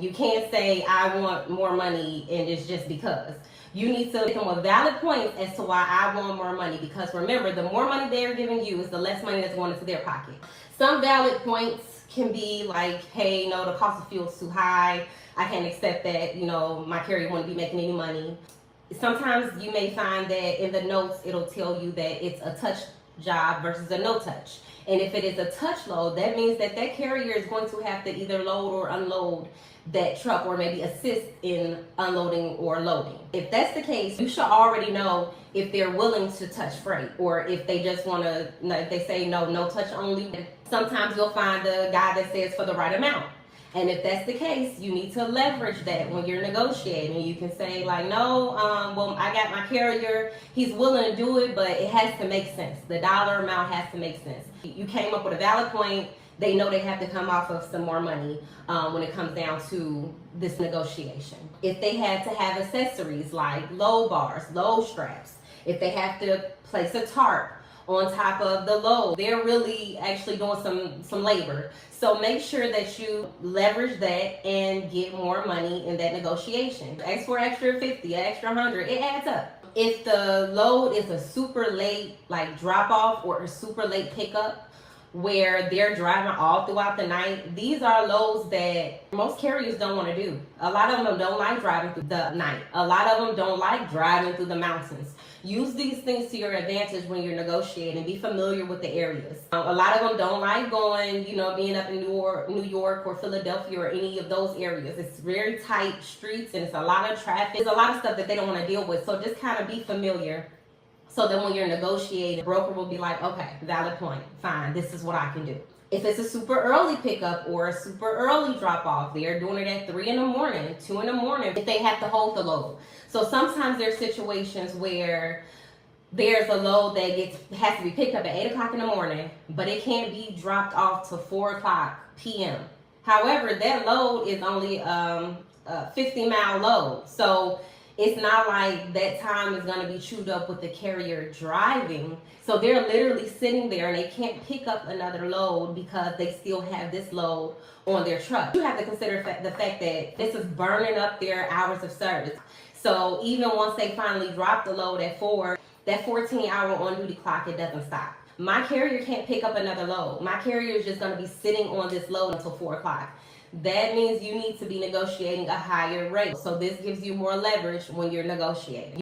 You can't say, I want more money and it's just because. You need to come with valid points as to why I want more money, because remember, the more money they're giving you is the less money that's going into their pocket. Some valid points can be like, hey, no, the cost of fuel is too high. I can't accept that, my carrier wouldn't be making any money. Sometimes you may find that in the notes, it'll tell you that it's a touch job versus a no touch. And if it is a touch load, that means that carrier is going to have to either load or unload that truck, or maybe assist in unloading or loading. If that's the case, you should already know if they're willing to touch freight, or if they just want to, if they say no touch only. Sometimes you'll find a guy that says for the right amount. And if that's the case, you need to leverage that when you're negotiating. You can say like, no, well, I got my carrier, he's willing to do it, but it has to make sense. The dollar amount has to make sense. You came up with a valid point. They know they have to come off of some more money when it comes down to this negotiation. If they had to have accessories like load bars, load straps, if they have to place a tarp on top of the load, they're really actually doing some labor. So make sure that you leverage that and get more money in that negotiation. Ask for extra 50, extra 100, it adds up. If the load is a super late like drop off or a super late pickup, where they're driving all throughout the night, these are loads that most carriers don't want to do. A lot of them don't like driving through the night. A lot of them don't like driving through the mountains. Use these things to your advantage when you're negotiating. Be familiar with the areas. A lot of them don't like going, being up in New York or Philadelphia or any of those areas. It's very tight streets and it's a lot of traffic. There's a lot of stuff that they don't want to deal with. So just kind of be familiar, so that when you're negotiating, the broker will be like, okay, valid point, fine, this is what I can do. If it's a super early pickup or a super early drop off, they're doing it at 3 in the morning, 2 in the morning, if they have to hold the load. So sometimes there's situations where there's a load that has to be picked up at 8 o'clock in the morning, but it can't be dropped off till 4 o'clock p.m. However, that load is only a 50-mile load. So it's not like that time is going to be chewed up with the carrier driving. So they're literally sitting there and they can't pick up another load because they still have this load on their truck. You have to consider the fact that this is burning up their hours of service. So even once they finally drop the load at 4, that 14-hour on-duty clock, it doesn't stop. My carrier can't pick up another load. My carrier is just going to be sitting on this load until 4 o'clock. That means you need to be negotiating a higher rate. So this gives you more leverage when you're negotiating.